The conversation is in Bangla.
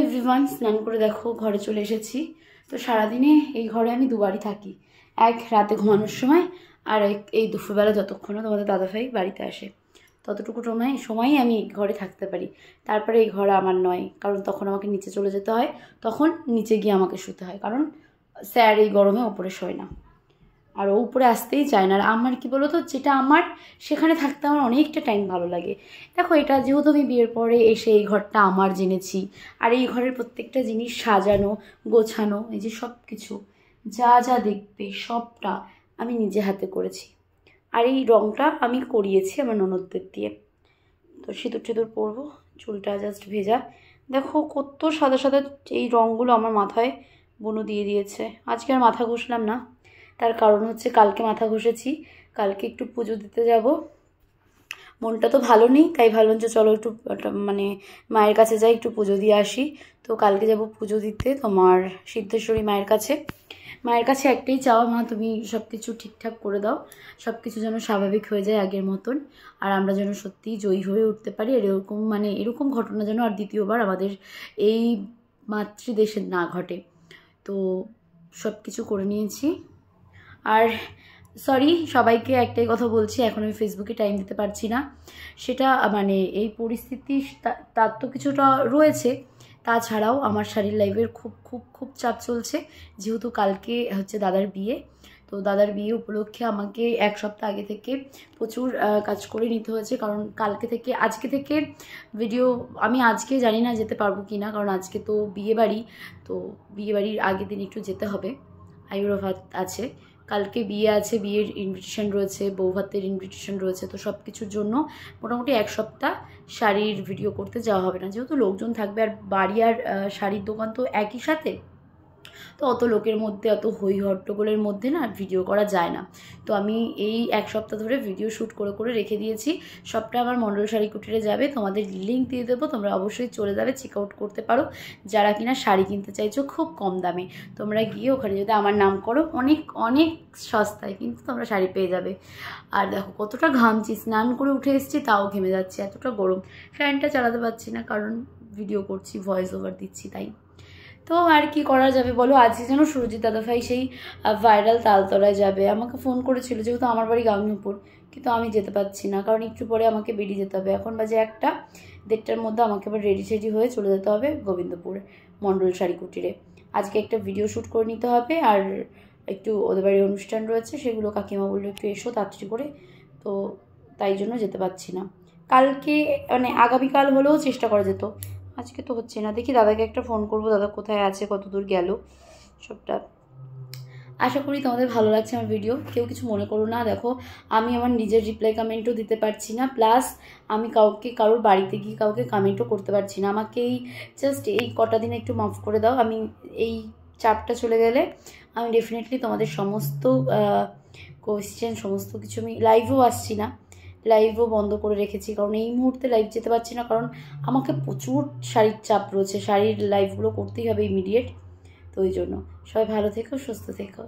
এভরিওয়ান, স্নান করে দেখো ঘরে চলে এসেছি। তো সারাদিনে এই ঘরে আমি দুবারই থাকি, এক রাতে ঘুমানোর সময় আর এই দুপুরবেলা যতক্ষণ না তোমাদের দাদাভাই বাড়িতে আসে ততটুকু সময়ই আমি ঘরে থাকতে পারি। তারপরে এই ঘর আমার নয়, কারণ তখন আমাকে নিচে চলে যেতে হয়, তখন নিচে গিয়ে আমাকে শুতে হয়, কারণ স্যার এই গরমে ওপরে শোয় না আর ও উপরে আসতেই চায় না। আর আমার কি বলো তো, যেটা আমার সেখানে থাকতে আমার অনেকটা টাইম ভালো লাগে। দেখো, এটা যেহেতু আমি বিয়ের পরে এসে এই ঘরটা আমার জেনেছি, আর এই ঘরের প্রত্যেকটা জিনিস সাজানো গোছানো, এই যে সব কিছু যা যা দেখবে সবটা আমি নিজে হাতে করেছি। আর এই রঙটা আমি করিয়েছি আমার ননদদের দিয়ে। তো সিঁদুর টিঁদুর পরবো, চুলটা জাস্ট ভেজা। দেখো কত সাদা সাদা এই রঙগুলো আমার মাথায় বুনু দিয়ে দিয়েছে। আজকে আর মাথা ঘষলাম না, তার কারণ হচ্ছে কালকে মাথা ঘষেছি, কালকে একটু পুজো দিতে যাব। মনটা তো ভালো নেই, তাই ভাবলাম যে চলো একটু মানে মায়ের কাছে যাই, একটু পুজো দিয়ে আসি। তো কালকে যাব পুজো দিতে তোমার সিদ্ধেশ্বরী মায়ের কাছে। মায়ের কাছে একটাই চাওয়া, মা তুমি সব কিছু ঠিকঠাক করে দাও, সব কিছু যেন স্বাভাবিক হয়ে যায় আগের মতন, আর আমরা যেন সত্যিই জয়ী হয়ে উঠতে পারি। আর এরকম এরকম ঘটনা যেন আর দ্বিতীয়বার আমাদের এই মাতৃদেশে না ঘটে। তো সব কিছু করে নিয়েছি। আর সরি সবাইকে একটাই কথা বলছি, এখন আমি ফেসবুকে টাইম দিতে পারছি না। সেটা এই পরিস্থিতি তার তো কিছুটা রয়েছে, তাছাড়াও আমার শাড়ির লাইভের খুব খুব খুব চাপ চলছে, যেহেতু কালকে হচ্ছে দাদার বিয়ে। তো দাদার বিয়ে উপলক্ষে আমাকে এক সপ্তাহ আগে থেকে প্রচুর কাজ করে নিতে হয়েছে, কারণ আজকে থেকে ভিডিও আমি আজকে জানি না যেতে পারবো কি না, কারণ আজকে তো বিয়েবাড়ি, তো বিয়েবাড়ির আগের দিন একটু যেতে হবে, আইবুড়ো ভাত আছে, কালকে বিয়ে আছে, বিয়ের ইনভিটেশন রয়েছে, বউ ভাতের ইনভিটেশন রয়েছে। তো সব কিছুর জন্য মোটামুটি এক সপ্তাহ শাড়ির ভিডিও করতে যাওয়া হবে না, যেহেতু লোকজন থাকবে, আর বাড়ি আর শাড়ির দোকান তো একই সাথে, তো অত লোকের মধ্যে অত হই হট্টগোলের মধ্যে না ভিডিও করা যায় না। তো আমি এই এক সপ্তাহ ধরে ভিডিও শ্যুট করে করে রেখে দিয়েছি, সবটা আমার মণ্ডল শাড়ি কুটিরে যাবে, তোমাদের লিঙ্ক দিয়ে দেবো, তোমরা অবশ্যই চলে যাবে, চেক আউট করতে পারো। যারা কিনা শাড়ি কিনতে চাইছো খুব কম দামে, তোমরা গিয়ে ওখানে যদি আমার নাম করো অনেক অনেক সস্তায় কিন্তু তোমরা শাড়ি পেয়ে যাবে। আর দেখো কতটা ঘামছি, স্নান করে উঠে এসেছি তাও ঘেমে যাচ্ছে, এতটা গরম, ফ্যানটা চালাতে পারছি না কারণ ভিডিও করছি, ভয়েস ওভার দিচ্ছি তাই। তো আর কি করা যাবে বলো। আজকে যেন সুরজিৎ দাদাভাই সেই ভাইরাল তালতলায় যাবে, আমাকে ফোন করেছিল, যেহেতু আমার বাড়ি গাঙ্গিপুর, কিন্তু আমি যেতে পারছি না, কারণ একটু পরে আমাকে বেরিয়ে যেতে হবে। এখন বাজে 1টা, 1:30টার মধ্যে আমাকে আবার রেডি হয়ে চলে যেতে হবে গোবিন্দপুর মণ্ডল শাড়ি কুটিরে। আজকে একটা ভিডিও শ্যুট করে নিতে হবে, আর একটু ওদের বাড়ির অনুষ্ঠান রয়েছে, সেগুলো কাকিমা বললো একটু এসো তাড়াতাড়ি করে, তো তাই জন্য যেতে পারছি না। কালকে আগামীকাল হলেও চেষ্টা করা যেত, আজকে তো হচ্ছে না। দেখি দাদাকে একটা ফোন করবো, দাদা কোথায় আছে, কত দূর গেল সবটা। আশা করি তোমাদের ভালো লাগছে আমার ভিডিও, কেউ কিছু মনে করো না। দেখো আমি আমার নিজের রিপ্লাই কমেন্টও দিতে পারছি না, প্লাস আমি কারোর বাড়িতে গিয়ে কাউকে কমেন্টও করতে পারছি না। আমাকে জাস্ট এই কটা দিন একটু মাফ করে দাও। আমি এই চাপটা চলে গেলে আমি ডেফিনেটলি তোমাদের সমস্ত কোয়েশ্চেন সমস্ত কিছু, আমি লাইভও আসছি না, লাইভও বন্ধ করে রেখেছি, কারণ এই মুহূর্তে লাইভ যেতে পারছি না, কারণ আমাকে প্রচুর শাড়ির চাপ রয়েছে, শাড়ির লাইভগুলো করতেই হবে ইমিডিয়েট। তো ওই জন্য সবাই ভালো থেকো, সুস্থ থেকো।